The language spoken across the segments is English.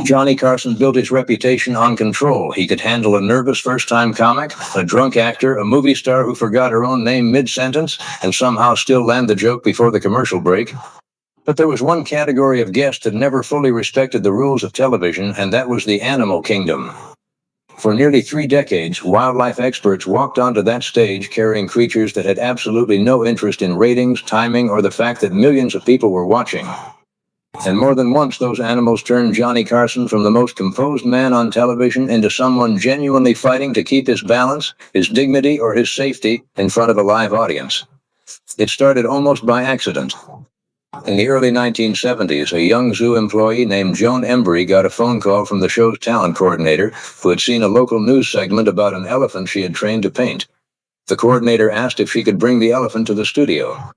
Johnny Carson built his reputation on control. He could handle a nervous first-time comic, a drunk actor, a movie star who forgot her own name mid-sentence, and somehow still land the joke before the commercial break. But there was one category of guest that never fully respected the rules of television, and that was the animal kingdom. For nearly 3 decades, wildlife experts walked onto that stage carrying creatures that had absolutely no interest in ratings, timing, or the fact that millions of people were watching. And more than once, those animals turned Johnny Carson from the most composed man on television into someone genuinely fighting to keep his balance, his dignity, or his safety in front of a live audience. It started almost by accident. In the early 1970s, a young zoo employee named Joan Embry got a phone call from the show's talent coordinator, who had seen a local news segment about an elephant she had trained to paint. The coordinator asked if she could bring the elephant to the studio.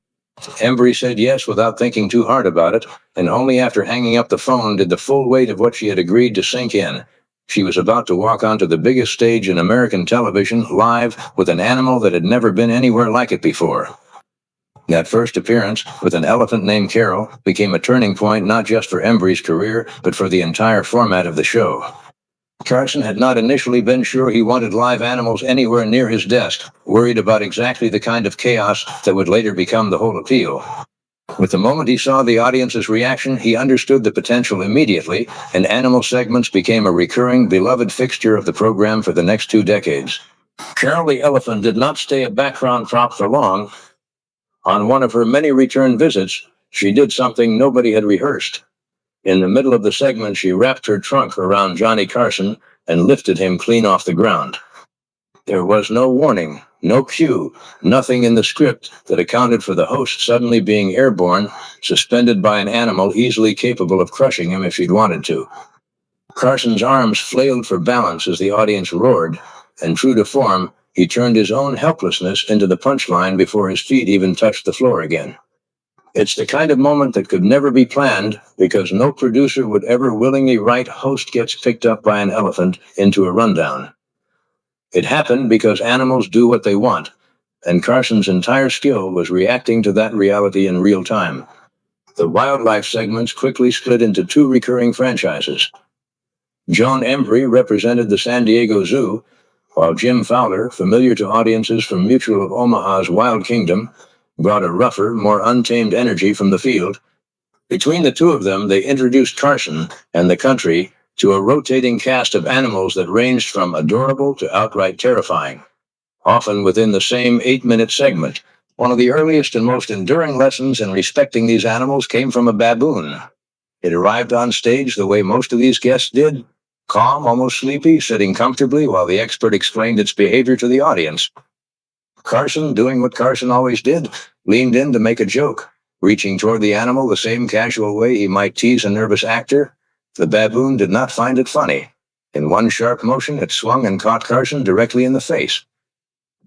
Embry said yes without thinking too hard about it, and only after hanging up the phone did the full weight of what she had agreed to sink in. She was about to walk onto the biggest stage in American television, live, with an animal that had never been anywhere like it before. That first appearance, with an elephant named Carol, became a turning point not just for Embry's career, but for the entire format of the show. Carson had not initially been sure he wanted live animals anywhere near his desk, worried about exactly the kind of chaos that would later become the whole appeal. With the moment he saw the audience's reaction, he understood the potential immediately, and animal segments became a recurring, beloved fixture of the program for the next 2 decades. Carol the elephant did not stay a background prop for long. On one of her many return visits, she did something nobody had rehearsed. In the middle of the segment, she wrapped her trunk around Johnny Carson and lifted him clean off the ground. There was no warning, no cue, nothing in the script that accounted for the host suddenly being airborne, suspended by an animal easily capable of crushing him if she'd wanted to. Carson's arms flailed for balance as the audience roared, and true to form, he turned his own helplessness into the punchline before his feet even touched the floor again. It's the kind of moment that could never be planned, because no producer would ever willingly write "host gets picked up by an elephant" into a rundown. It happened because animals do what they want, and Carson's entire skill was reacting to that reality in real time. The wildlife segments quickly split into 2 recurring franchises. Joan Embry represented the San Diego Zoo, while Jim Fowler, familiar to audiences from Mutual of Omaha's Wild Kingdom, brought a rougher, more untamed energy from the field. Between the 2 of them, they introduced Carson and the country to a rotating cast of animals that ranged from adorable to outright terrifying, often within the same 8-minute segment. One of the earliest and most enduring lessons in respecting these animals came from a baboon. It arrived on stage the way most of these guests did, calm, almost sleepy, sitting comfortably while the expert explained its behavior to the audience. Carson, doing what Carson always did, leaned in to make a joke, reaching toward the animal the same casual way he might tease a nervous actor. The baboon did not find it funny. In one sharp motion, it swung and caught Carson directly in the face.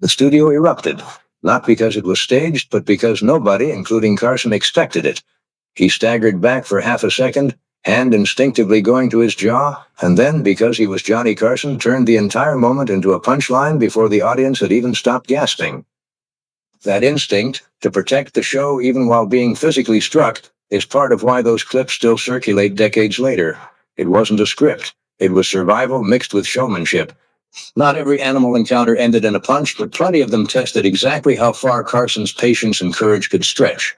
The studio erupted, not because it was staged, but because nobody, including Carson, expected it. He staggered back for half a second, hand instinctively going to his jaw, and then, because he was Johnny Carson, turned the entire moment into a punchline before the audience had even stopped gasping. That instinct, to protect the show even while being physically struck, is part of why those clips still circulate decades later. It wasn't a script. It was survival mixed with showmanship. Not every animal encounter ended in a punch, but plenty of them tested exactly how far Carson's patience and courage could stretch.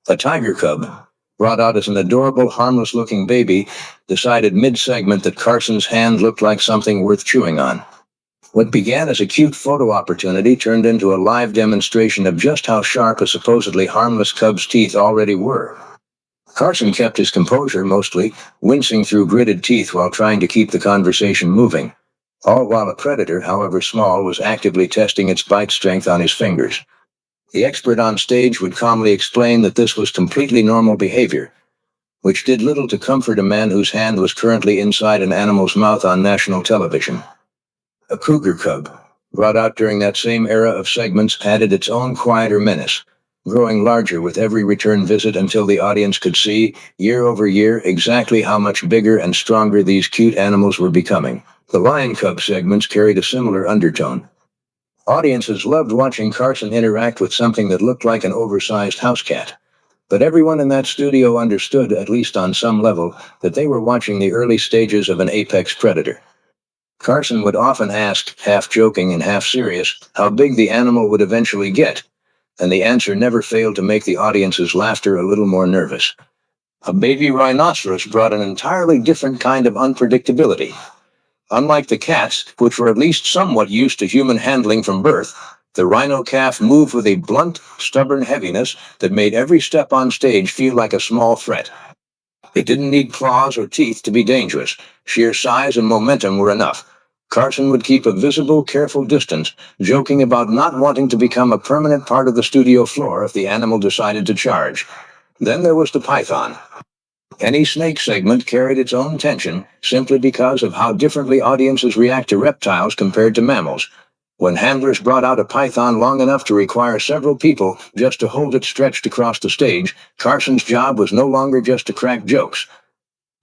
A tiger cub, brought out as an adorable, harmless-looking baby, decided mid-segment that Carson's hand looked like something worth chewing on. What began as a cute photo opportunity turned into a live demonstration of just how sharp a supposedly harmless cub's teeth already were. Carson kept his composure mostly, wincing through gritted teeth while trying to keep the conversation moving, all while a predator, however small, was actively testing its bite strength on his fingers. The expert on stage would calmly explain that this was completely normal behavior, which did little to comfort a man whose hand was currently inside an animal's mouth on national television. A cougar cub, brought out during that same era of segments, added its own quieter menace, growing larger with every return visit until the audience could see, year over year, exactly how much bigger and stronger these cute animals were becoming. The lion cub segments carried a similar undertone. Audiences loved watching Carson interact with something that looked like an oversized house cat. But everyone in that studio understood, at least on some level, that they were watching the early stages of an apex predator. Carson would often ask, half joking and half serious, how big the animal would eventually get, and the answer never failed to make the audience's laughter a little more nervous. A baby rhinoceros brought an entirely different kind of unpredictability. Unlike the cats, which were at least somewhat used to human handling from birth, the rhino calf moved with a blunt, stubborn heaviness that made every step on stage feel like a small threat. It didn't need claws or teeth to be dangerous. Sheer size and momentum were enough. Carson would keep a visible, careful distance, joking about not wanting to become a permanent part of the studio floor if the animal decided to charge. Then there was the python. Any snake segment carried its own tension simply because of how differently audiences react to reptiles compared to mammals. When handlers brought out a python long enough to require several people just to hold it stretched across the stage, Carson's job was no longer just to crack jokes.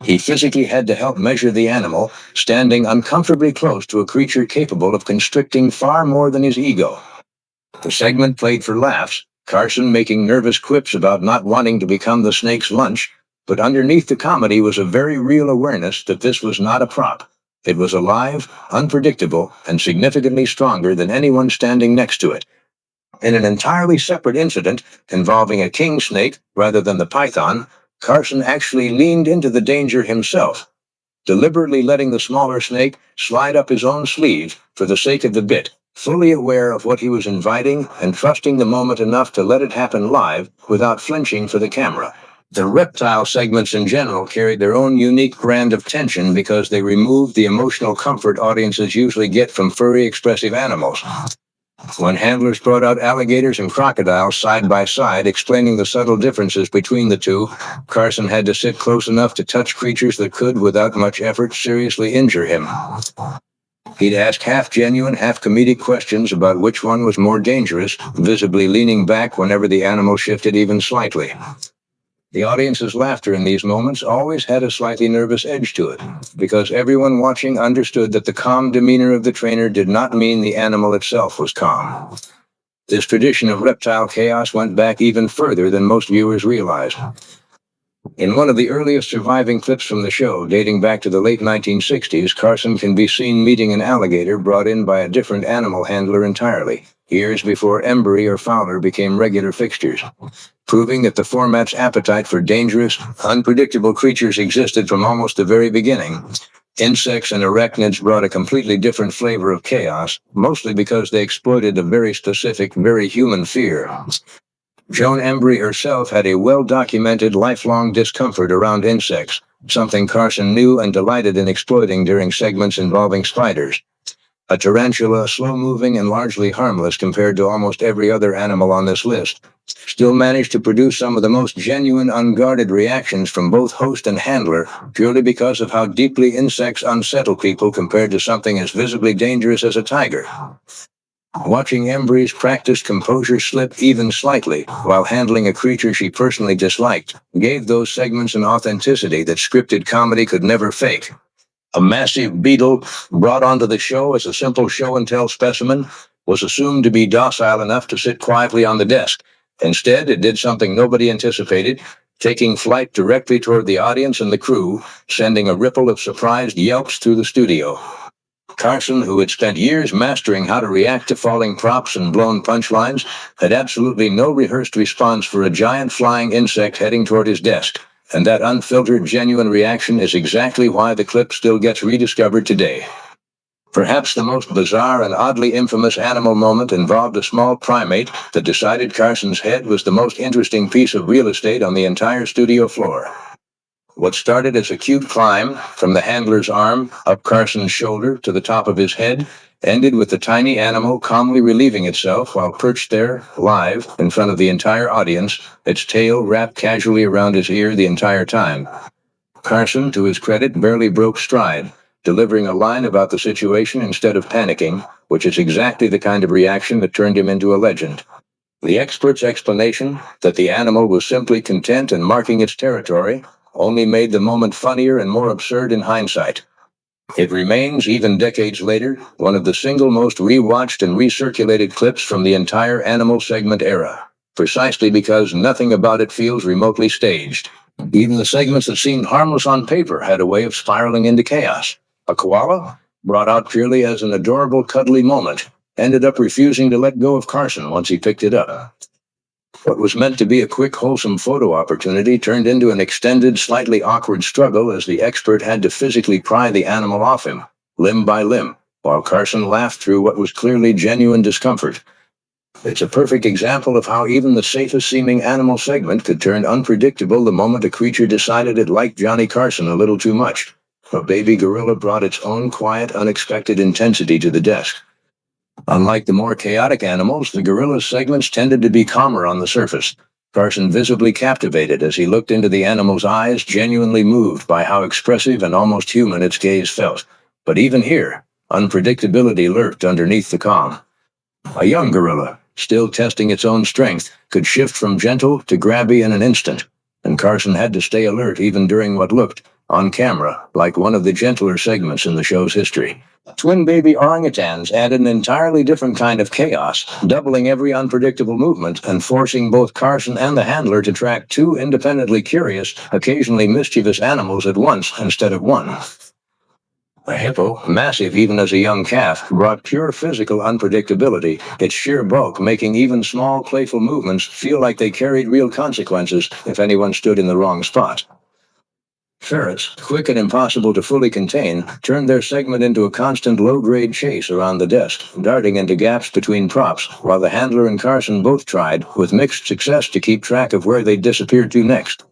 He physically had to help measure the animal, standing uncomfortably close to a creature capable of constricting far more than his ego. The segment played for laughs, Carson making nervous quips about not wanting to become the snake's lunch, but underneath the comedy was a very real awareness that this was not a prop. It was alive, unpredictable, and significantly stronger than anyone standing next to it. In an entirely separate incident involving a king snake rather than the python, Carson actually leaned into the danger himself, deliberately letting the smaller snake slide up his own sleeve for the sake of the bit, fully aware of what he was inviting and trusting the moment enough to let it happen live without flinching for the camera. The reptile segments in general carried their own unique brand of tension because they removed the emotional comfort audiences usually get from furry, expressive animals. When handlers brought out alligators and crocodiles side by side, explaining the subtle differences between the two, Carson had to sit close enough to touch creatures that could, without much effort, seriously injure him. He'd ask half-genuine, half-comedic questions about which one was more dangerous, visibly leaning back whenever the animal shifted even slightly. The audience's laughter in these moments always had a slightly nervous edge to it, because everyone watching understood that the calm demeanor of the trainer did not mean the animal itself was calm. This tradition of reptile chaos went back even further than most viewers realized. In one of the earliest surviving clips from the show, dating back to the late 1960s, Carson can be seen meeting an alligator brought in by a different animal handler entirely, years before Embry or Fowler became regular fixtures, proving that the format's appetite for dangerous, unpredictable creatures existed from almost the very beginning. Insects and arachnids brought a completely different flavor of chaos, mostly because they exploited a very specific, very human fear. Joan Embry herself had a well-documented lifelong discomfort around insects, something Carson knew and delighted in exploiting during segments involving spiders. A tarantula, slow-moving and largely harmless compared to almost every other animal on this list, still managed to produce some of the most genuine, unguarded reactions from both host and handler, purely because of how deeply insects unsettle people compared to something as visibly dangerous as a tiger. Watching Embry's practiced composure slip even slightly while handling a creature she personally disliked gave those segments an authenticity that scripted comedy could never fake. A massive beetle brought onto the show as a simple show-and-tell specimen was assumed to be docile enough to sit quietly on the desk. Instead, it did something nobody anticipated, taking flight directly toward the audience and the crew, sending a ripple of surprised yelps through the studio. Carson, who had spent years mastering how to react to falling props and blown punchlines, had absolutely no rehearsed response for a giant flying insect heading toward his desk. And that unfiltered, genuine reaction is exactly why the clip still gets rediscovered today. Perhaps the most bizarre and oddly infamous animal moment involved a small primate that decided Carson's head was the most interesting piece of real estate on the entire studio floor. What started as a cute climb from the handler's arm up Carson's shoulder to the top of his head ended with the tiny animal calmly relieving itself while perched there, live, in front of the entire audience, its tail wrapped casually around his ear the entire time. Carson, to his credit, barely broke stride, delivering a line about the situation instead of panicking, which is exactly the kind of reaction that turned him into a legend. The expert's explanation that the animal was simply content and marking its territory only made the moment funnier and more absurd in hindsight. It remains, even decades later, one of the single most rewatched and recirculated clips from the entire animal segment era. precisely because nothing about it feels remotely staged. Even the segments that seemed harmless on paper had a way of spiraling into chaos. A koala, brought out purely as an adorable, cuddly moment, ended up refusing to let go of Carson once he picked it up. What was meant to be a quick, wholesome photo opportunity turned into an extended, slightly awkward struggle as the expert had to physically pry the animal off him, limb by limb, while Carson laughed through what was clearly genuine discomfort. It's a perfect example of how even the safest-seeming animal segment could turn unpredictable the moment a creature decided it liked Johnny Carson a little too much. A baby gorilla brought its own quiet, unexpected intensity to the desk. Unlike the more chaotic animals, the gorilla's segments tended to be calmer on the surface. Carson visibly captivated as he looked into the animal's eyes, genuinely moved by how expressive and almost human its gaze felt. But even here, unpredictability lurked underneath the calm. A young gorilla, still testing its own strength, could shift from gentle to grabby in an instant, and Carson had to stay alert even during what looked, on camera, like one of the gentler segments in the show's history. Twin baby orangutans added an entirely different kind of chaos, doubling every unpredictable movement and forcing both Carson and the handler to track two independently curious, occasionally mischievous animals at once instead of one. A hippo, massive even as a young calf, brought pure physical unpredictability, its sheer bulk making even small, playful movements feel like they carried real consequences if anyone stood in the wrong spot. Ferrets, quick and impossible to fully contain, turned their segment into a constant low-grade chase around the desk, darting into gaps between props, while the handler and Carson both tried, with mixed success, to keep track of where they'd disappear to next.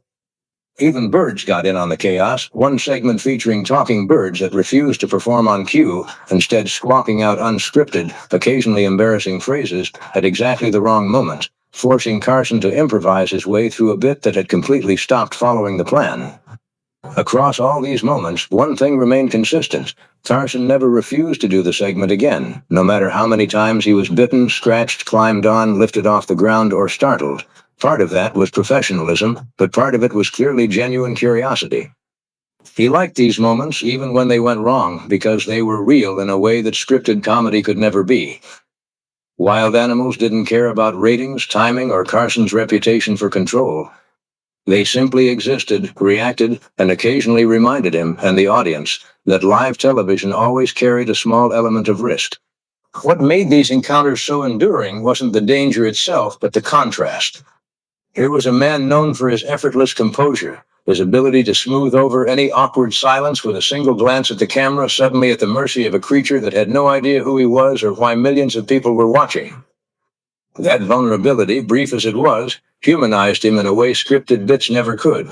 Even birds got in on the chaos, one segment featuring talking birds that refused to perform on cue, instead squawking out unscripted, occasionally embarrassing phrases at exactly the wrong moment, forcing Carson to improvise his way through a bit that had completely stopped following the plan. Across all these moments, one thing remained consistent. Carson never refused to do the segment again, no matter how many times he was bitten, scratched, climbed on, lifted off the ground, or startled. Part of that was professionalism, but part of it was clearly genuine curiosity. He liked these moments even when they went wrong, because they were real in a way that scripted comedy could never be. Wild animals didn't care about ratings, timing, or Carson's reputation for control. They simply existed, reacted, and occasionally reminded him and the audience that live television always carried a small element of risk. What made these encounters so enduring wasn't the danger itself, but the contrast. Here was a man known for his effortless composure, his ability to smooth over any awkward silence with a single glance at the camera, suddenly at the mercy of a creature that had no idea who he was or why millions of people were watching. That vulnerability, brief as it was, humanized him in a way scripted bits never could.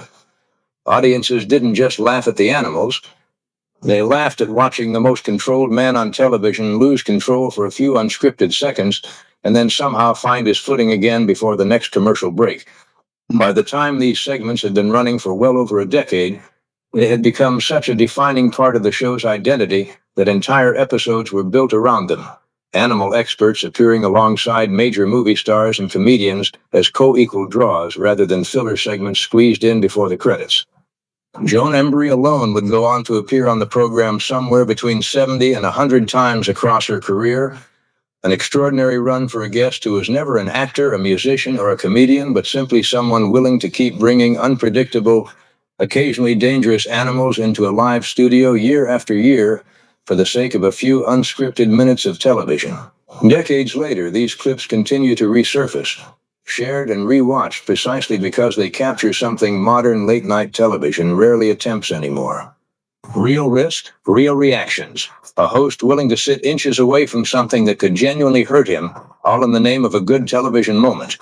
Audiences didn't just laugh at the animals. They laughed at watching the most controlled man on television lose control for a few unscripted seconds and then somehow find his footing again before the next commercial break. By the time these segments had been running for well over a decade, they had become such a defining part of the show's identity that entire episodes were built around them. Animal experts appearing alongside major movie stars and comedians as co-equal draws rather than filler segments squeezed in before the credits. Joan Embry alone would go on to appear on the program somewhere between 70 and 100 times across her career, an extraordinary run for a guest who was never an actor, a musician, or a comedian, but simply someone willing to keep bringing unpredictable, occasionally dangerous animals into a live studio year after year for the sake of a few unscripted minutes of television. Decades later, these clips continue to resurface, shared and rewatched precisely because they capture something modern late-night television rarely attempts anymore. Real risk, real reactions. A host willing to sit inches away from something that could genuinely hurt him, all in the name of a good television moment.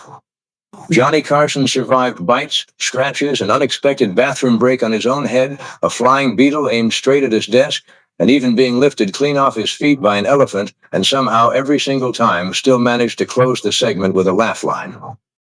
Johnny Carson survived bites, scratches, an unexpected bathroom break on his own head, a flying beetle aimed straight at his desk, and even being lifted clean off his feet by an elephant, and somehow every single time still managed to close the segment with a laugh line.